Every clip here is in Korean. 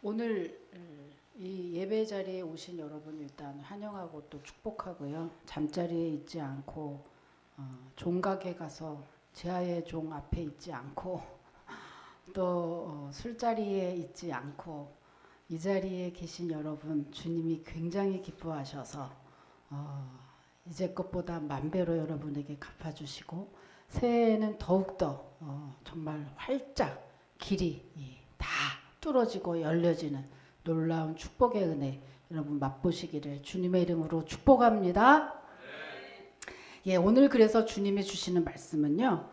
오늘 이 예배 자리에 오신 여러분 일단 환영하고 또 축복하고요. 잠자리에 있지 않고 종각에 가서 제아의 종 앞에 있지 않고 또 술자리에 있지 않고 이 자리에 계신 여러분 주님이 굉장히 기뻐하셔서 이제 것보다 만 배로 여러분에게 갚아주시고 새해에는 더욱더 정말 활짝 길이 다 뚫어지고 열려지는 놀라운 축복의 은혜 여러분 맛보시기를 주님의 이름으로 축복합니다. 예, 오늘 그래서 주님이 주시는 말씀은요.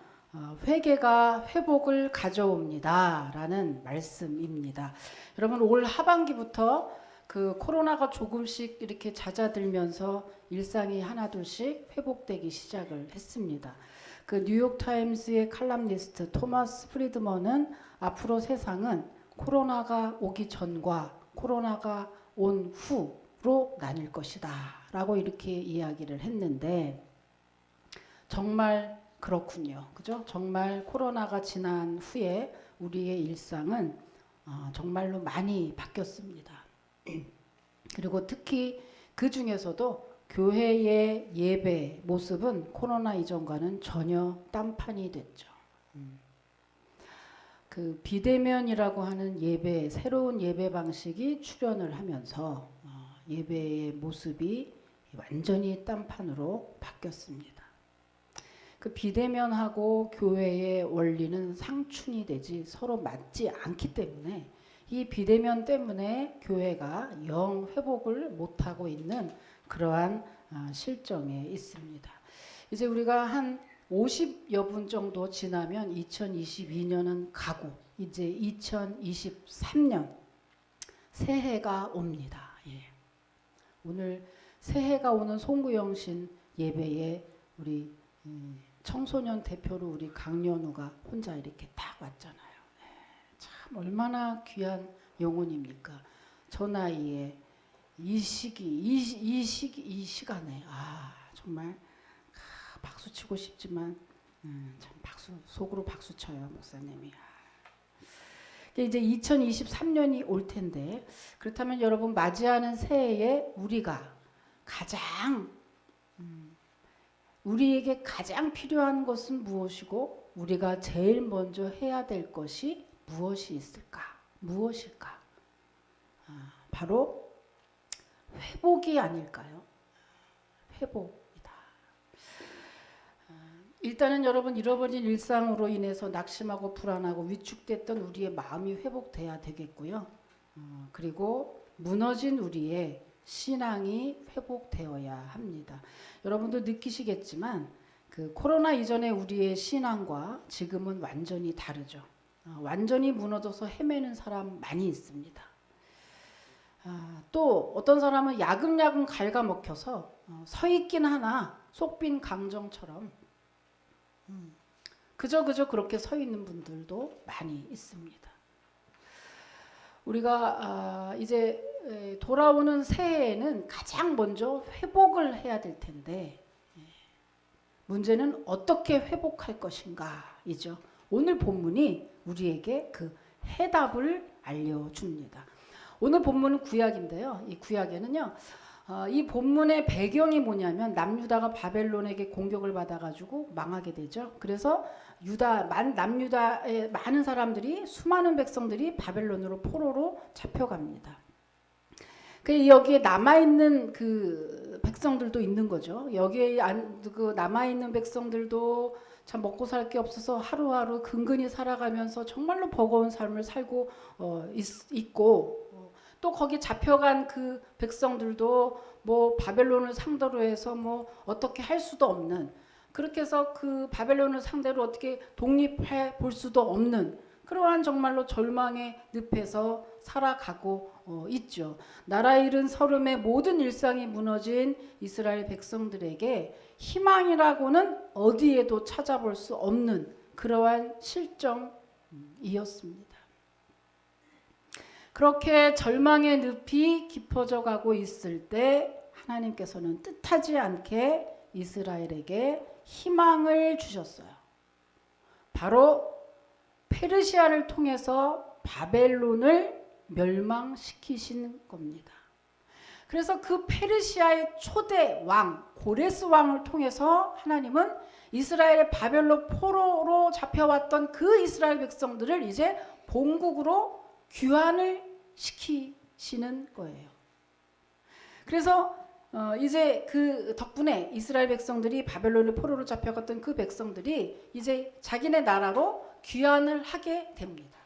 회개가 회복을 가져옵니다 라는 말씀입니다. 여러분 올 하반기부터 그 코로나가 조금씩 이렇게 잦아들면서 일상이 하나둘씩 회복되기 시작을 했습니다. 그 뉴욕타임스의 칼럼니스트 토마스 프리드먼은 앞으로 세상은 코로나가 오기 전과 코로나가 온 후로 나뉠 것이다 라고 이렇게 이야기를 했는데 정말 그렇군요. 그죠? 정말 코로나가 지난 후에 우리의 일상은 정말로 많이 바뀌었습니다. 그리고 특히 그 중에서도 교회의 예배 모습은 코로나 이전과는 전혀 딴판이 됐죠. 그 비대면이라고 하는 예배, 새로운 예배 방식이 출현을 하면서 예배의 모습이 완전히 딴판으로 바뀌었습니다. 그 비대면하고 교회의 원리는 상충이 되지 서로 맞지 않기 때문에 이 비대면 때문에 교회가 영 회복을 못하고 있는 그러한 실정에 있습니다. 이제 우리가 한 50여 분 정도 지나면 2022년은 가고 이제 2023년 새해가 옵니다. 예. 오늘 새해가 오는 송구영신 예배에 우리 청소년 대표로 우리 강연우가 혼자 이렇게 딱 왔잖아요. 참 얼마나 귀한 영혼입니까? 저 나이에 이 시간에 정말 박수 치고 싶지만 참 속으로 박수 쳐요 목사님이. 이제 2023년이 올 텐데 그렇다면 여러분 맞이하는 새해에 우리가 가장 우리에게 가장 필요한 것은 무엇이고 우리가 제일 먼저 해야 될 것이 무엇이 있을까? 무엇일까? 바로 회복이 아닐까요? 회복이다. 일단은 여러분 잃어버린 일상으로 인해서 낙심하고 불안하고 위축됐던 우리의 마음이 회복돼야 되겠고요. 그리고 무너진 우리의 신앙이 회복되어야 합니다. 여러분도 느끼시겠지만 그 코로나 이전에 우리의 신앙과 지금은 완전히 다르죠. 완전히 무너져서 헤매는 사람 많이 있습니다. 또 어떤 사람은 야금야금 갉아먹혀서 서 있긴 하나 속빈 강정처럼 그저 그렇게 서 있는 분들도 많이 있습니다. 우리가 이제 돌아오는 새해에는 가장 먼저 회복을 해야 될 텐데 문제는 어떻게 회복할 것인가이죠. 오늘 본문이 우리에게 그 해답을 알려줍니다. 오늘 본문은 구약인데요. 이 구약에는요. 이 본문의 배경이 뭐냐면 남유다가 바벨론에게 공격을 받아가지고 망하게 되죠. 그래서 남유다의 많은 사람들이 수많은 백성들이 바벨론으로 포로로 잡혀갑니다. 여기에 남아있는 그 백성들도 있는 거죠. 여기에 그 남아있는 백성들도 참 먹고 살 게 없어서 하루하루 근근히 살아가면서 정말로 버거운 삶을 살고 있고 또 거기 잡혀간 그 백성들도 뭐 바벨론을 상대로 해서 뭐 어떻게 할 수도 없는 그렇게 해서 그 바벨론을 상대로 어떻게 독립해 볼 수도 없는 그러한 정말로 절망의 늪에서 살아가고 있죠. 나라 잃은 서름의 모든 일상이 무너진 이스라엘 백성들에게 희망이라고는 어디에도 찾아볼 수 없는 그러한 실정이었습니다. 그렇게 절망의 늪이 깊어져 가고 있을 때 하나님께서는 뜻하지 않게 이스라엘에게 희망을 주셨어요. 바로 페르시아를 통해서 바벨론을 멸망시키신 겁니다. 그래서 그 페르시아의 초대 왕 고레스 왕을 통해서 하나님은 이스라엘의 바벨론 포로로 잡혀왔던 그 이스라엘 백성들을 이제 본국으로 귀환을 시키시는 거예요. 그래서 이제 그 덕분에 이스라엘 백성들이 바벨론의 포로로 잡혀갔던 그 백성들이 이제 자기네 나라로 귀환을 하게 됩니다.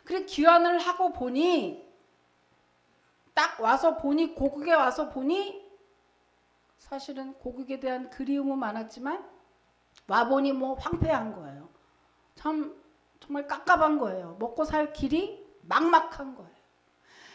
그래 귀환을 하고 보니 딱 와서 보니 고국에 와서 보니 사실은 고국에 대한 그리움은 많았지만 와보니 뭐 황폐한 거예요. 참 정말 깝깝한 거예요. 먹고 살 길이 막막한 거예요.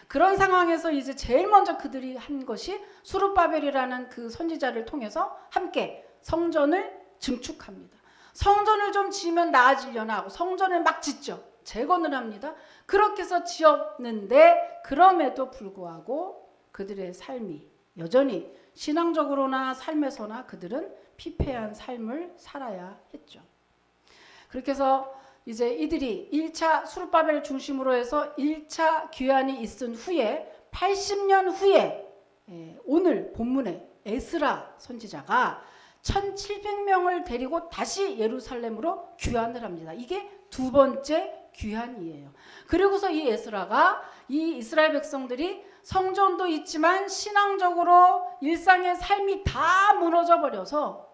그런 상황에서 이제 제일 먼저 그들이 한 것이 수룹바벨이라는 그 선지자를 통해서 함께 성전을 증축합니다. 성전을 좀 지으면 나아지려나 하고 성전을 막 짓죠. 재건을 합니다. 그렇게 해서 지었는데 그럼에도 불구하고 그들의 삶이 여전히 신앙적으로나 삶에서나 그들은 피폐한 삶을 살아야 했죠. 그렇게 해서 이제 이들이 1차 수룹바벨 중심으로 해서 1차 귀환이 있은 후에 80년 후에 오늘 본문에 에스라 선지자가 1700명을 데리고 다시 예루살렘으로 귀환을 합니다. 이게 두 번째 귀환이에요. 그리고서 이 에스라가 이 이스라엘 백성들이 성전도 있지만 신앙적으로 일상의 삶이 다 무너져 버려서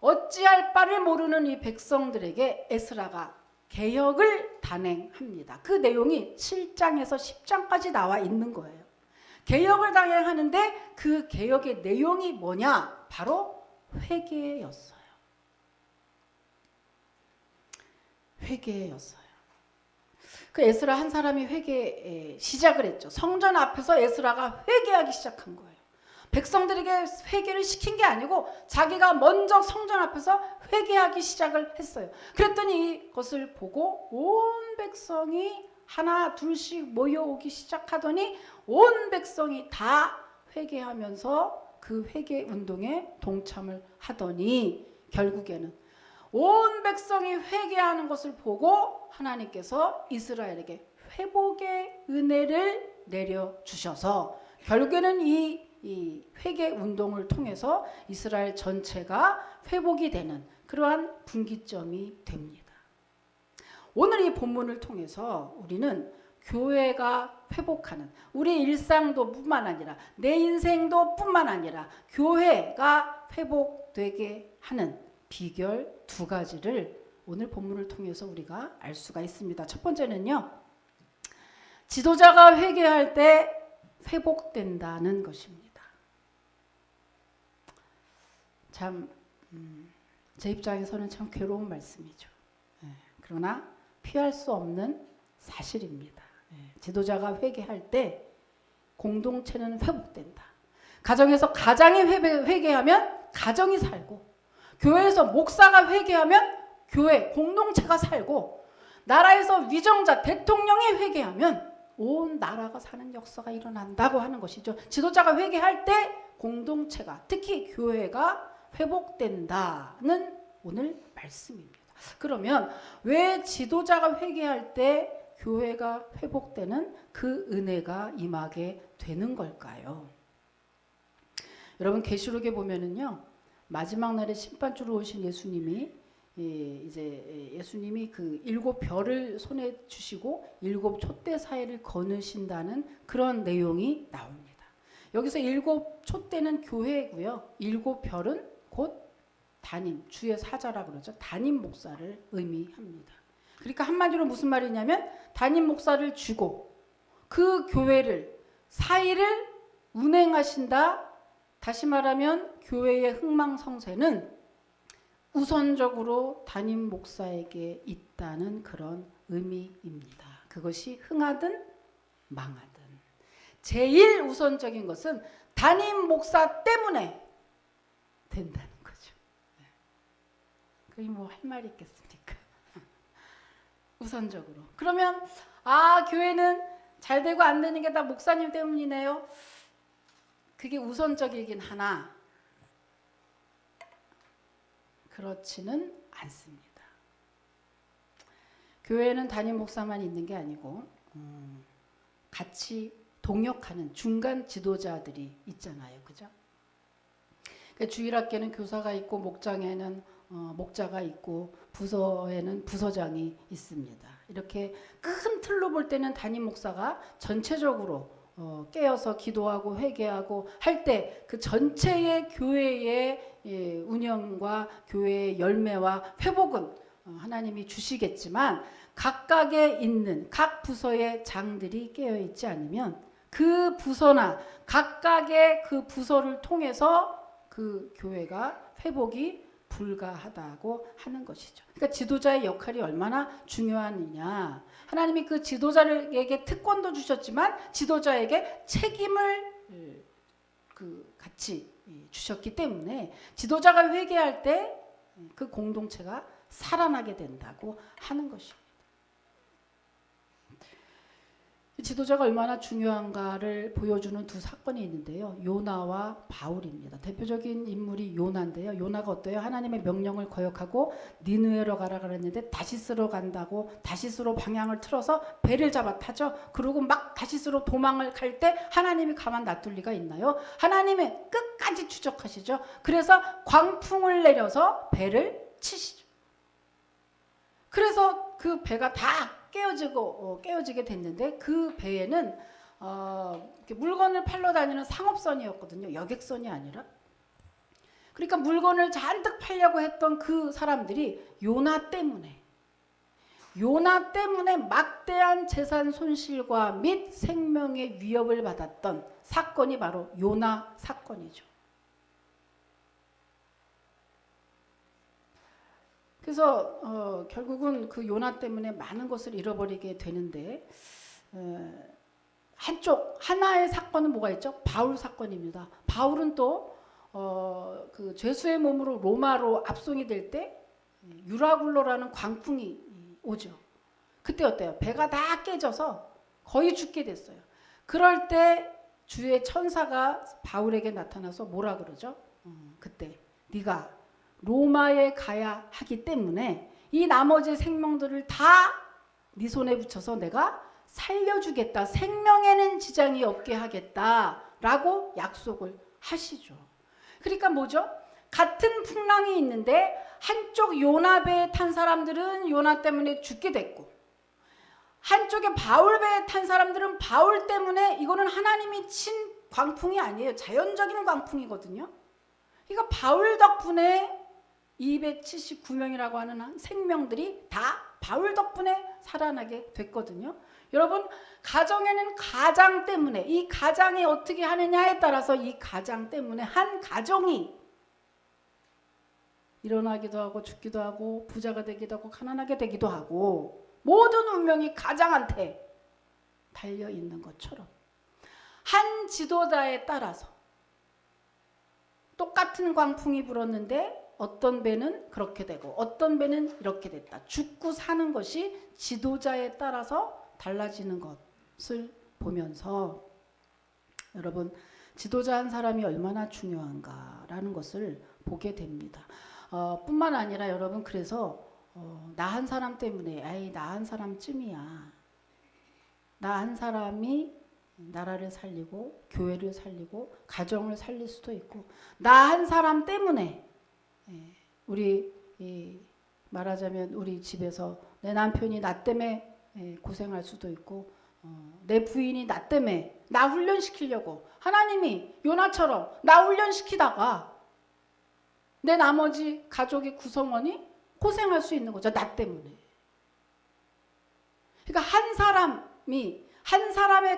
어찌할 바를 모르는 이 백성들에게 에스라가 개혁을 단행합니다. 그 내용이 7장에서 10장까지 나와 있는 거예요. 개혁을 단행하는데 그 개혁의 내용이 뭐냐? 바로 회개였어요. 회개였어요. 그 에스라 한 사람이 회개 시작을 했죠. 성전 앞에서 에스라가 회개하기 시작한 거예요. 백성들에게 회개를 시킨 게 아니고 자기가 먼저 성전 앞에서 회개하기 시작을 했어요. 그랬더니 이것을 보고 온 백성이 하나 둘씩 모여오기 시작하더니 온 백성이 다 회개하면서 그 회개 운동에 동참을 하더니 결국에는 온 백성이 회개하는 것을 보고 하나님께서 이스라엘에게 회복의 은혜를 내려주셔서 결국에는 이 회개 운동을 통해서 이스라엘 전체가 회복이 되는 그러한 분기점이 됩니다. 오늘 이 본문을 통해서 우리는 교회가 회복하는 우리 일상도 뿐만 아니라 내 인생도 뿐만 아니라 교회가 회복되게 하는 비결 두 가지를 오늘 본문을 통해서 우리가 알 수가 있습니다. 첫 번째는요. 지도자가 회개할 때 회복된다는 것입니다. 참 제 입장에서는 참 괴로운 말씀이죠. 그러나 피할 수 없는 사실입니다. 지도자가 회개할 때 공동체는 회복된다. 가정에서 가장이 회개하면 가정이 살고 교회에서 목사가 회개하면 교회 공동체가 살고 나라에서 위정자 대통령이 회개하면 온 나라가 사는 역사가 일어난다고 하는 것이죠. 지도자가 회개할 때 공동체가 특히 교회가 회복된다는 오늘 말씀입니다. 그러면 왜 지도자가 회개할 때 교회가 회복되는 그 은혜가 임하게 되는 걸까요? 여러분 계시록에 보면은요. 마지막 날에 심판주로 오신 예수님이 이제 예수님이 그 7별을 손에 주시고 7 촛대 사이를 거느신다는 그런 내용이 나옵니다. 여기서 7 촛대는 교회고요. 7별은 곧 담임, 주의 사자라 그러죠. 담임 목사를 의미합니다. 그러니까 한마디로 무슨 말이냐면 담임 목사를 주고 그 교회를 사이를 운행하신다. 다시 말하면 교회의 흥망성쇠는 우선적으로 담임 목사에게 있다는 그런 의미입니다. 그것이 흥하든 망하든 제일 우선적인 것은 담임 목사 때문에 된다는 거죠. 그게 뭐 할 말이 있겠습니까? 우선적으로. 그러면 교회는 잘 되고 안 되는 게 다 목사님 때문이네요. 그게 우선적이긴 하나 그렇지는 않습니다. 교회에는 담임 목사만 있는 게 아니고 같이 동역하는 중간 지도자들이 있잖아요. 그죠? 그러니까 주일학교는 교사가 있고 목장에는 목자가 있고 부서에는 부서장이 있습니다. 이렇게 큰 틀로 볼 때는 담임 목사가 전체적으로 깨어서 기도하고 회개하고 할 때 그 전체의 교회의 운영과 교회의 열매와 회복은 하나님이 주시겠지만 각각에 있는 각 부서의 장들이 깨어 있지 않으면 그 부서나 각각의 그 부서를 통해서 그 교회가 회복이 불가하다고 하는 것이죠. 그러니까 지도자의 역할이 얼마나 중요하느냐. 하나님이 그 지도자에게 특권도 주셨지만 지도자에게 책임을 같이 주셨기 때문에 지도자가 회개할 때 그 공동체가 살아나게 된다고 하는 것입니다. 지도자가 얼마나 중요한가를 보여주는 두 사건이 있는데요. 요나와 바울입니다. 대표적인 인물이 요나인데요. 요나가 어때요? 하나님의 명령을 거역하고 니느웨로 가라 그랬는데 다시스로 간다고 다시스로 방향을 틀어서 배를 잡아 타죠. 그리고 막 다시스로 도망을 갈 때 하나님이 가만 놔둘 리가 있나요? 하나님의 끝까지 추적하시죠. 그래서 광풍을 내려서 배를 치시죠. 그래서 그 배가 다 깨어지게 됐는데 그 배에는 물건을 팔러 다니는 상업선이었거든요. 여객선이 아니라. 그러니까 물건을 잔뜩 팔려고 했던 그 사람들이 요나 때문에 막대한 재산 손실과 및 생명의 위협을 받았던 사건이 바로 요나 사건이죠. 그래서 결국은 그 요나 때문에 많은 것을 잃어버리게 되는데 하나의 사건은 뭐가 있죠? 바울 사건입니다. 바울은 또 그 죄수의 몸으로 로마로 압송이 될 때 유라굴로라는 광풍이 오죠. 그때 어때요? 배가 다 깨져서 거의 죽게 됐어요. 그럴 때 주의 천사가 바울에게 나타나서 뭐라 그러죠? 그때 네가 로마에 가야 하기 때문에 이 나머지 생명들을 다 네 손에 붙여서 내가 살려주겠다. 생명에는 지장이 없게 하겠다라고 약속을 하시죠. 그러니까 뭐죠? 같은 풍랑이 있는데 한쪽 요나배에 탄 사람들은 요나 때문에 죽게 됐고 한쪽에 바울배에 탄 사람들은 바울 때문에 이거는 하나님이 친 광풍이 아니에요. 자연적인 광풍이거든요. 그러니까 바울 덕분에 279명이라고 하는 생명들이 다 바울 덕분에 살아나게 됐거든요. 여러분 가정에는 가장 때문에 이 가장이 어떻게 하느냐에 따라서 이 가장 때문에 한 가정이 일어나기도 하고 죽기도 하고 부자가 되기도 하고 가난하게 되기도 하고 모든 운명이 가장한테 달려있는 것처럼 한 지도자에 따라서 똑같은 광풍이 불었는데 어떤 배는 그렇게 되고 어떤 배는 이렇게 됐다. 죽고 사는 것이 지도자에 따라서 달라지는 것을 보면서 여러분 지도자 한 사람이 얼마나 중요한가라는 것을 보게 됩니다. 뿐만 아니라 여러분 그래서 나 한 사람 때문에 나 한 사람쯤이야. 나 한 사람이 나라를 살리고 교회를 살리고 가정을 살릴 수도 있고 나 한 사람 때문에 우리 말하자면 우리 집에서 내 남편이 나 때문에 고생할 수도 있고 내 부인이 나 때문에 나 훈련시키려고 하나님이 요나처럼 나 훈련시키다가 내 나머지 가족의 구성원이 고생할 수 있는 거죠. 나 때문에. 그러니까 한 사람의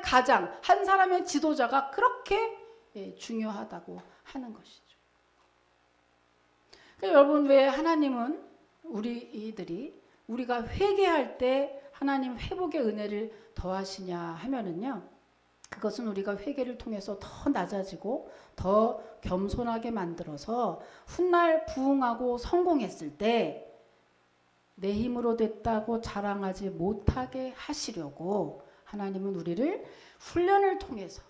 가장, 한 사람의 지도자가 그렇게 중요하다고 하는 것이죠. 그러니까 여러분 왜 하나님은 우리가 회개할 때 하나님 회복의 은혜를 더하시냐 하면은요. 그것은 우리가 회개를 통해서 더 낮아지고 더 겸손하게 만들어서 훗날 부흥하고 성공했을 때 내 힘으로 됐다고 자랑하지 못하게 하시려고 하나님은 우리를 훈련을 통해서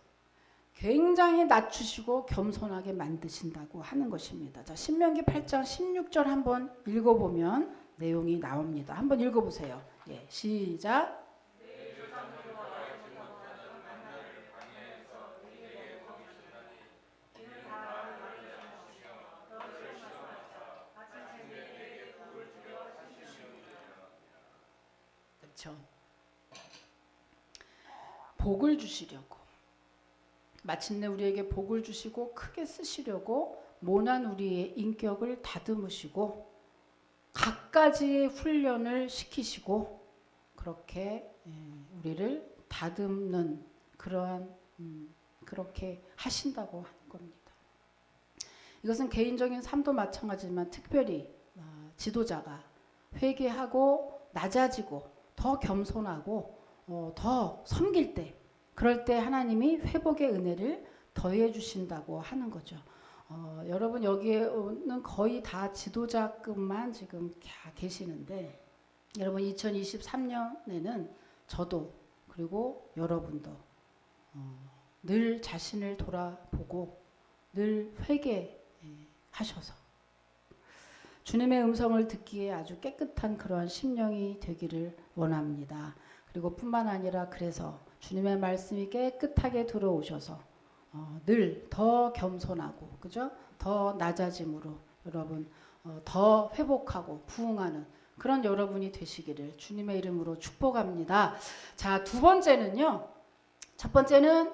굉장히 낮추시고 겸손하게 만드신다고 하는 것입니다. 자, 신명기 8장 16절 한번 읽어보면 내용이 나옵니다. 한번 읽어보세요. 예, 시작. 그렇죠. 복을 주시려고, 마침내 우리에게 복을 주시고 크게 쓰시려고 모난 우리의 인격을 다듬으시고 갖가지의 훈련을 시키시고 그렇게 우리를 다듬는 그러한 그렇게 하신다고 하는 겁니다. 이것은 개인적인 삶도 마찬가지지만 특별히 지도자가 회개하고 낮아지고 더 겸손하고 더 섬길 때, 그럴 때 하나님이 회복의 은혜를 더해 주신다고 하는 거죠. 여러분 여기에는 거의 다 지도자급만 지금 계시는데, 여러분 2023년에는 저도 그리고 여러분도 늘 자신을 돌아보고 늘 회개하셔서 주님의 음성을 듣기에 아주 깨끗한 그러한 심령이 되기를 원합니다. 그리고 뿐만 아니라 그래서 주님의 말씀이 깨끗하게 들어오셔서 늘 더 겸손하고, 그죠? 더 낮아짐으로 여러분 더 회복하고 부흥하는 그런 여러분이 되시기를 주님의 이름으로 축복합니다. 자, 두 번째는요. 첫 번째는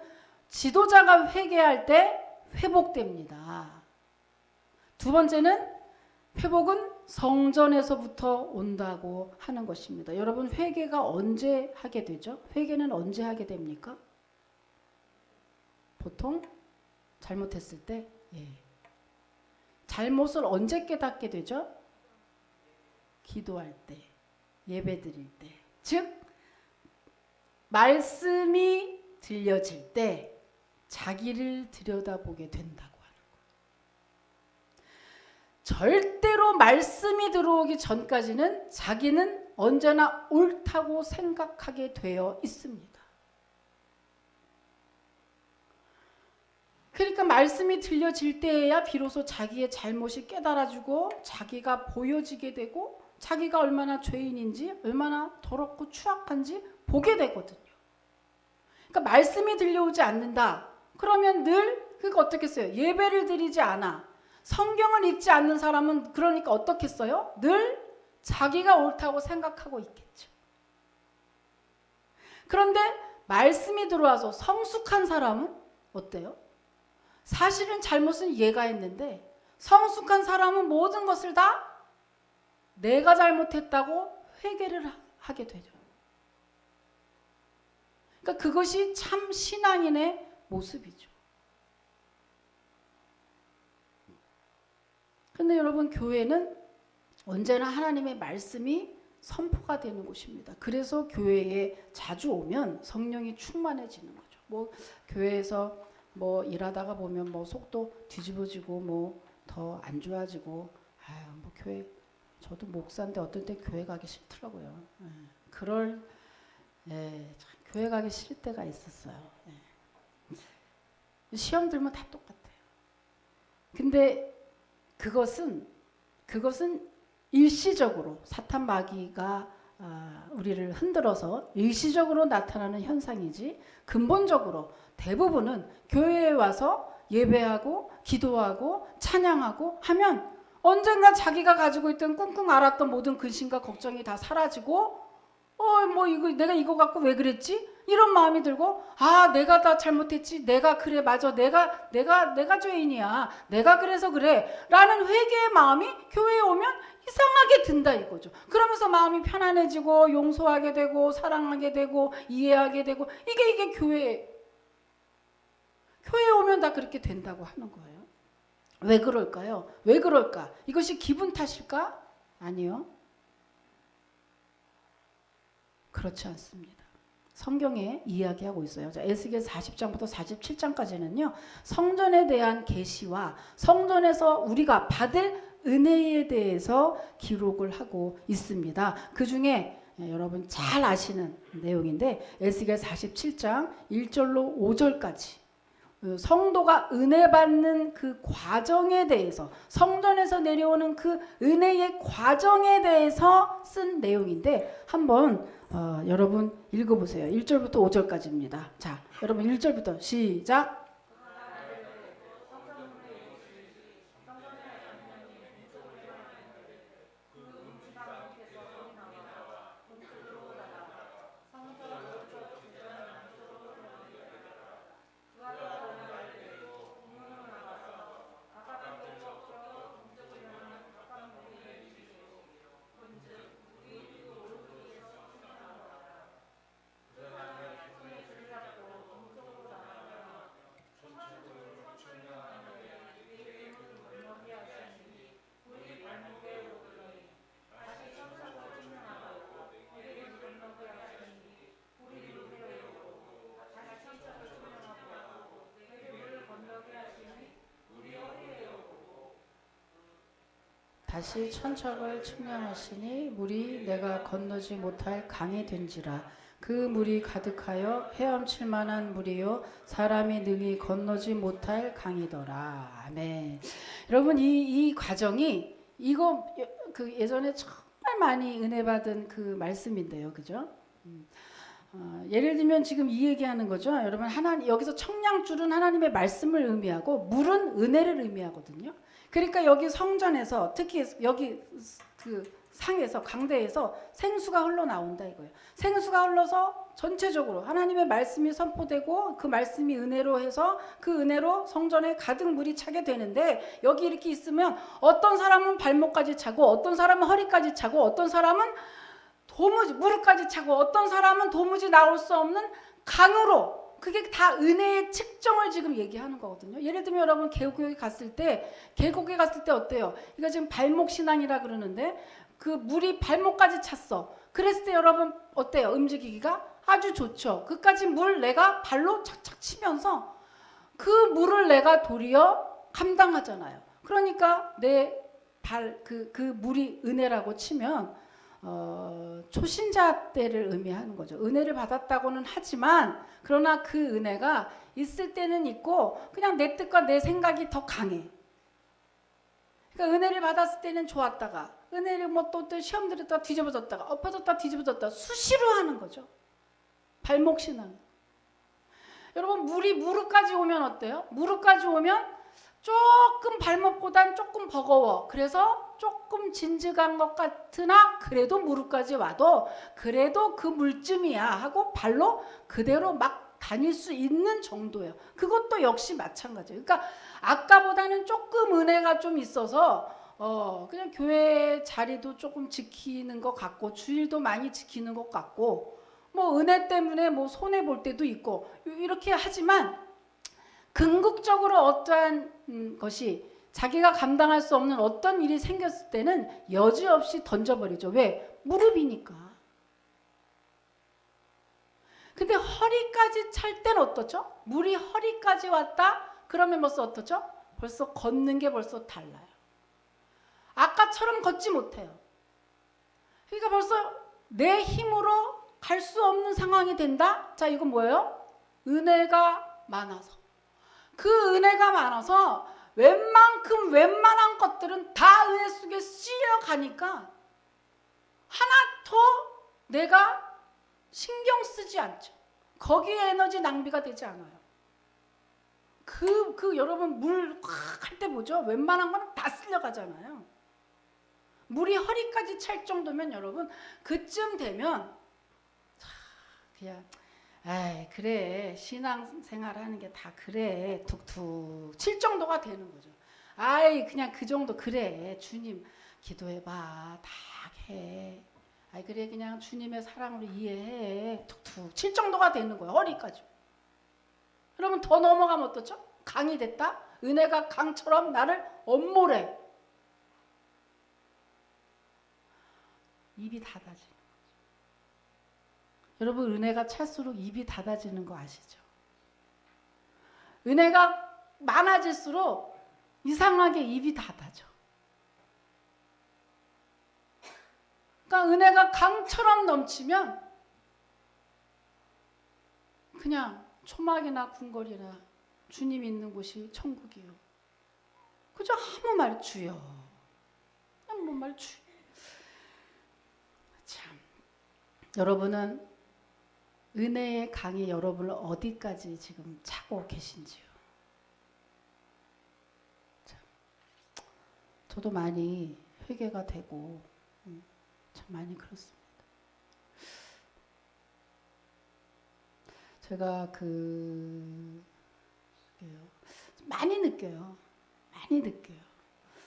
지도자가 회개할 때 회복됩니다. 두 번째는 회복은 성전에서부터 온다고 하는 것입니다. 여러분 회개가 언제 하게 되죠? 회개는 언제 하게 됩니까? 보통 잘못했을 때, 잘못을 언제 깨닫게 되죠? 기도할 때, 예배 드릴 때, 즉 말씀이 들려질 때 자기를 들여다보게 된다고 하는 거예요. 절대로 말씀이 들어오기 전까지는 자기는 언제나 옳다고 생각하게 되어 있습니다. 그러니까 말씀이 들려질 때에야 비로소 자기의 잘못이 깨달아지고 자기가 보여지게 되고 자기가 얼마나 죄인인지 얼마나 더럽고 추악한지 보게 되거든요. 그러니까 말씀이 들려오지 않는다. 그러면 늘 그러니까 어떻겠어요? 예배를 드리지 않아. 성경을 읽지 않는 사람은 그러니까 어떻겠어요? 늘 자기가 옳다고 생각하고 있겠죠. 그런데 말씀이 들어와서 성숙한 사람은 어때요? 사실은 잘못은 얘가 했는데 성숙한 사람은 모든 것을 다 내가 잘못했다고 회개를 하게 되죠. 그러니까 그것이 참 신앙인의 모습이죠. 그런데 여러분 교회는 언제나 하나님의 말씀이 선포가 되는 곳입니다. 그래서 교회에 자주 오면 성령이 충만해지는 거죠. 뭐 교회에서 뭐 일하다가 보면 뭐 속도 뒤집어지고 뭐 더 안 좋아지고, 뭐 교회 저도 목사인데 어떤 때 교회 가기 싫더라고요. 참 교회 가기 싫을 때가 있었어요. 시험 들면 다 똑같아요. 근데 그것은 일시적으로 사탄 마귀가 우리를 흔들어서 일시적으로 나타나는 현상이지, 근본적으로 대부분은 교회에 와서 예배하고 기도하고 찬양하고 하면 언젠가 자기가 가지고 있던 끙끙 앓았던 모든 근심과 걱정이 다 사라지고 뭐 이거 내가 이거 갖고 왜 그랬지? 이런 마음이 들고, 내가 다 잘못했지. 내가 그래 맞아. 내가 죄인이야. 내가 그래서 그래. 라는 회개의 마음이 교회에 오면 이상하게 든다 이거죠. 그러면서 마음이 편안해지고 용서하게 되고 사랑하게 되고 이해하게 되고, 이게 교회에 오면 다 그렇게 된다고 하는 거예요. 왜 그럴까요? 왜 그럴까? 이것이 기분 탓일까? 아니요. 그렇지 않습니다. 성경에 이야기하고 있어요. 에스겔 40장부터 47장까지는요. 성전에 대한 계시와 성전에서 우리가 받을 은혜에 대해서 기록을 하고 있습니다. 그 중에 여러분 잘 아시는 내용인데 에스겔 47장 1절로 5절까지 성도가 은혜 받는 그 과정에 대해서, 성전에서 내려오는 그 은혜의 과정에 대해서 쓴 내용인데 한번 여러분 읽어보세요. 1절부터 5절까지입니다. 자, 여러분 1절부터 시작. 다시 천척을 측량하시니 물이 내가 건너지 못할 강이 된지라. 그 물이 가득하여 헤엄칠 만한 물이요 사람이 능히 건너지 못할 강이더라. 아멘. 여러분 이 과정이 이거 그 예전에 정말 많이 은혜 받은 그 말씀인데요, 그죠? 예를 들면 지금 이 얘기하는 거죠. 여러분 하나님 여기서 청량줄은 하나님의 말씀을 의미하고 물은 은혜를 의미하거든요. 그러니까 여기 성전에서 특히 여기 그 상에서 강대에서 생수가 흘러나온다 이거예요. 생수가 흘러서 전체적으로 하나님의 말씀이 선포되고 그 말씀이 은혜로 해서 그 은혜로 성전에 가득 물이 차게 되는데 여기 이렇게 있으면 어떤 사람은 발목까지 차고 어떤 사람은 허리까지 차고 어떤 사람은 도무지 무릎까지 차고 어떤 사람은 도무지 나올 수 없는 강으로, 그게 다 은혜의 측정을 지금 얘기하는 거거든요. 예를 들면 여러분 계곡에 갔을 때 어때요? 이거 지금 발목 신앙이라 그러는데 그 물이 발목까지 찼어. 그랬을 때 여러분 어때요? 움직이기가 아주 좋죠. 그까지 물 내가 발로 착착 치면서 그 물을 내가 도리어 감당하잖아요. 그러니까 내 발 그 물이 은혜라고 치면 초신자 때를 의미하는 거죠. 은혜를 받았다고는 하지만 그러나 그 은혜가 있을 때는 있고 그냥 내 뜻과 내 생각이 더 강해. 그러니까 은혜를 받았을 때는 좋았다가 은혜를 뭐 또 시험 들었다가 뒤집어졌다가 엎어졌다 뒤집어졌다 수시로 하는 거죠. 발목 신앙. 여러분 물이 무릎까지 오면 어때요? 무릎까지 오면 조금 발목보단 조금 버거워. 그래서 조금 진즉 것 같으나 그래도 무릎까지 와도 그래도 그 물쯤이야 하고 발로 그대로 막 다닐 수 있는 정도예요. 그것도 역시 마찬가지예요. 그러니까 아까보다는 조금 은혜가 좀 있어서 그냥 교회 자리도 조금 지키는 것 같고 주일도 많이 지키는 것 같고 뭐 은혜 때문에 뭐 손해 볼 때도 있고 이렇게 하지만 궁극적으로 어떠한 것이 자기가 감당할 수 없는 어떤 일이 생겼을 때는 여지없이 던져버리죠. 왜? 무릎이니까. 근데 허리까지 찰 때는 어떻죠? 물이 허리까지 왔다? 그러면 벌써 어떻죠? 벌써 걷는 게 벌써 달라요. 아까처럼 걷지 못해요. 그러니까 벌써 내 힘으로 갈 수 없는 상황이 된다? 자, 이건 뭐예요? 은혜가 많아서. 그 은혜가 많아서 웬만한 것들은 다 은혜 속에 씌려가니까 하나도 내가 신경 쓰지 않죠. 거기에 에너지 낭비가 되지 않아요. 여러분 물 확 할 때 보죠. 웬만한 거는 다 쓸려가잖아요. 물이 허리까지 찰 정도면 여러분 그쯤 되면 그냥 에이 그래 신앙생활 하는 게 다 그래 툭툭 칠 정도가 되는 거죠. 아이 그냥 그 정도 그래 주님 기도해봐 다 해. 아이 그래 그냥 주님의 사랑으로 이해해 툭툭 칠 정도가 되는 거예요. 허리까지. 그러면 더 넘어가면 어떻죠? 강이 됐다? 은혜가 강처럼 나를 엄몰해. 입이 닫아지는 거죠. 여러분 은혜가 찰수록 입이 닫아지는 거 아시죠? 은혜가 많아질수록 이상하게 입이 닫아져. 그러니까 은혜가 강처럼 넘치면 그냥 초막이나 궁궐이나 주님 있는 곳이 천국이요. 그저 아무 말 주여. 아무 말 주. 참, 여러분은 은혜의 강이 여러분을 어디까지 지금 차고 계신지요. 참, 저도 많이 회개가 되고 참 많이 그렇습니다. 제가 많이 느껴요. 많이 느껴요.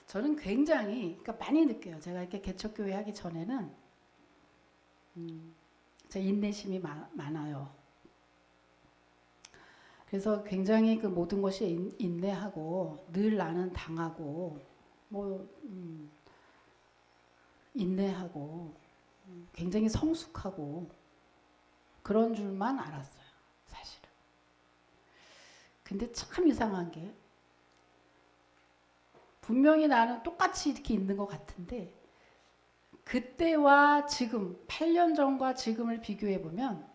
저는 굉장히 그러니까 많이 느껴요. 제가 이렇게 개척교회 하기 전에는 제 인내심이 많아요. 그래서 굉장히 그 모든 것이 인내하고 늘 나는 당하고 인내하고 굉장히 성숙하고 그런 줄만 알았어요. 사실은. 근데 참 이상한 게 분명히 나는 똑같이 이렇게 있는 것 같은데 그때와 지금 8년 전과 지금을 비교해 보면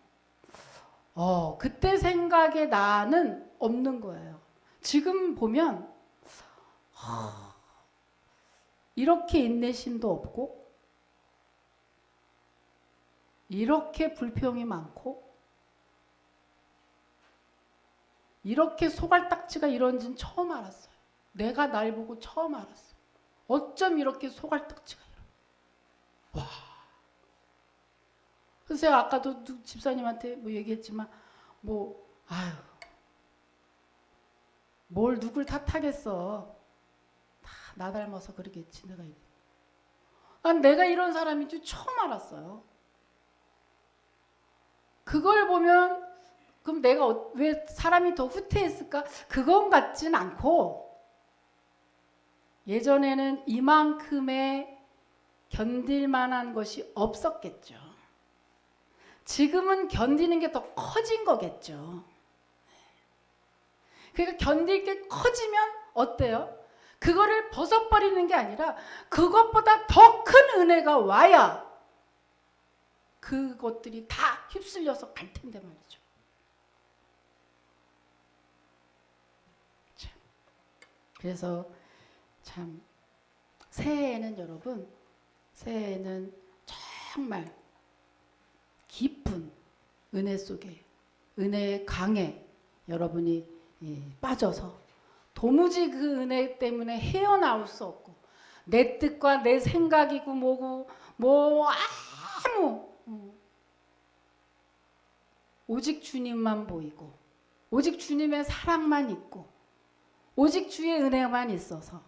그때 생각에 나는 없는 거예요. 지금 보면 이렇게 인내심도 없고 이렇게 불평이 많고 이렇게 소갈딱지가 이런지는 처음 알았어요. 내가 날 보고 처음 알았어요. 어쩜 이렇게 소갈딱지가 이러. 와. 그래서 제가 아까도 집사님한테 얘기했지만 뭘 누굴 탓하겠어. 다 나 닮아서 그러겠지. 내가 이런 사람인 줄 처음 알았어요. 그걸 보면 그럼 내가 왜 사람이 더 후퇴했을까? 그건 같진 않고 예전에는 이만큼의 견딜 만한 것이 없었겠죠. 지금은 견디는 게 더 커진 거겠죠. 그러니까 견딜 게 커지면 어때요? 그거를 벗어버리는 게 아니라 그것보다 더 큰 은혜가 와야 그것들이 다 휩쓸려서 갈 텐데 말이죠. 참. 그래서 참 새해에는 여러분, 새해에는 정말 깊은 은혜 속에, 은혜의 강에 여러분이 빠져서 도무지 그 은혜 때문에 헤어나올 수 없고 내 뜻과 내 생각이고 뭐고 아무 오직 주님만 보이고 오직 주님의 사랑만 있고 오직 주의 은혜만 있어서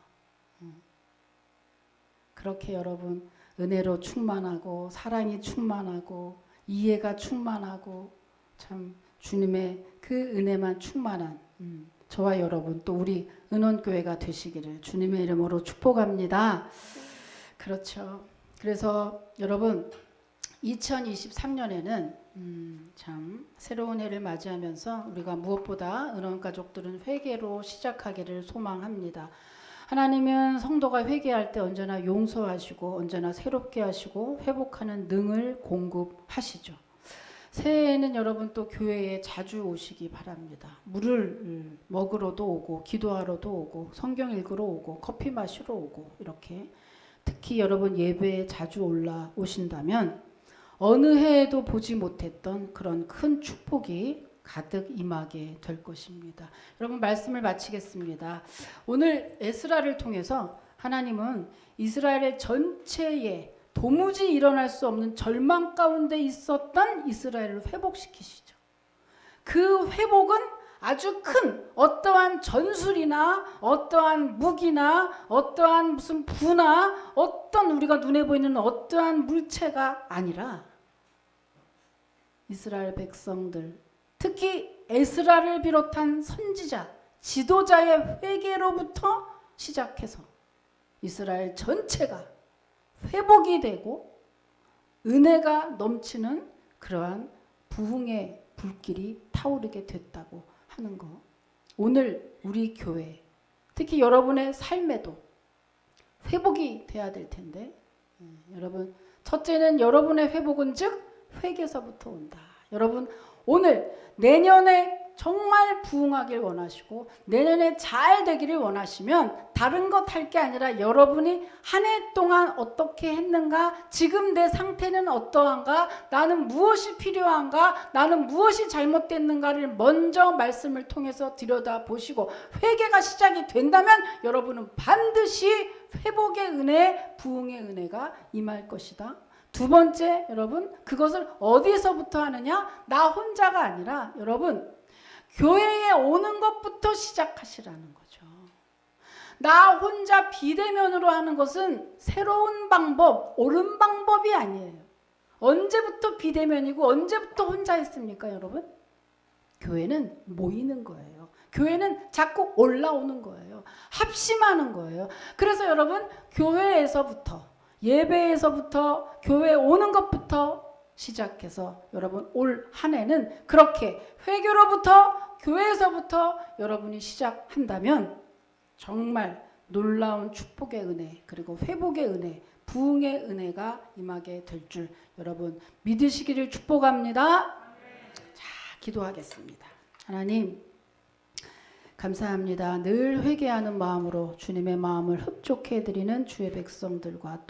그렇게 여러분 은혜로 충만하고 사랑이 충만하고 이해가 충만하고 참 주님의 그 은혜만 충만한 저와 여러분 또 우리 은원교회가 되시기를 주님의 이름으로 축복합니다. 그렇죠. 그래서 여러분 2023년에는 참 새로운 해를 맞이하면서 우리가 무엇보다 은원가족들은 회개로 시작하기를 소망합니다. 하나님은 성도가 회개할 때 언제나 용서하시고 언제나 새롭게 하시고 회복하는 능을 공급하시죠. 새해에는 여러분 또 교회에 자주 오시기 바랍니다. 물을 먹으러도 오고 기도하러도 오고 성경 읽으러 오고 커피 마시러 오고 이렇게 특히 여러분 예배에 자주 올라오신다면 어느 해에도 보지 못했던 그런 큰 축복이 가득 임하게 될 것입니다. 여러분 말씀을 마치겠습니다. 오늘 에스라를 통해서 하나님은 이스라엘의 전체에 도무지 일어날 수 없는 절망 가운데 있었던 이스라엘을 회복시키시죠. 그 회복은 아주 큰 어떠한 전술이나 어떠한 무기나 어떠한 무슨 부나 어떤 우리가 눈에 보이는 어떠한 물체가 아니라 이스라엘 백성들 특히 에스라를 비롯한 선지자, 지도자의 회개로부터 시작해서 이스라엘 전체가 회복이 되고 은혜가 넘치는 그러한 부흥의 불길이 타오르게 됐다고 하는 거. 오늘 우리 교회, 특히 여러분의 삶에도 회복이 돼야 될 텐데 여러분 첫째는 여러분의 회복은 즉 회개서부터 온다. 여러분 오늘 내년에 정말 부흥하길 원하시고 내년에 잘 되기를 원하시면 다른 것 할 게 아니라 여러분이 한 해 동안 어떻게 했는가, 지금 내 상태는 어떠한가, 나는 무엇이 필요한가, 나는 무엇이 잘못됐는가를 먼저 말씀을 통해서 들여다보시고 회개가 시작이 된다면 여러분은 반드시 회복의 은혜, 부흥의 은혜가 임할 것이다. 두 번째, 여러분, 그것을 어디서부터 하느냐? 나 혼자가 아니라 여러분 교회에 오는 것부터 시작하시라는 거죠. 나 혼자 비대면으로 하는 것은 새로운 방법, 옳은 방법이 아니에요. 언제부터 비대면이고 언제부터 혼자 했습니까, 여러분? 교회는 모이는 거예요. 교회는 자꾸 올라오는 거예요. 합심하는 거예요. 그래서 여러분 교회에서부터, 예배에서부터, 교회에 오는 것부터 시작해서 여러분 올 한 해는 그렇게 회개로부터, 교회에서부터 여러분이 시작한다면 정말 놀라운 축복의 은혜, 그리고 회복의 은혜, 부흥의 은혜가 임하게 될 줄 여러분 믿으시기를 축복합니다. 자, 기도하겠습니다. 하나님 감사합니다. 늘 회개하는 마음으로 주님의 마음을 흡족해 드리는 주의 백성들과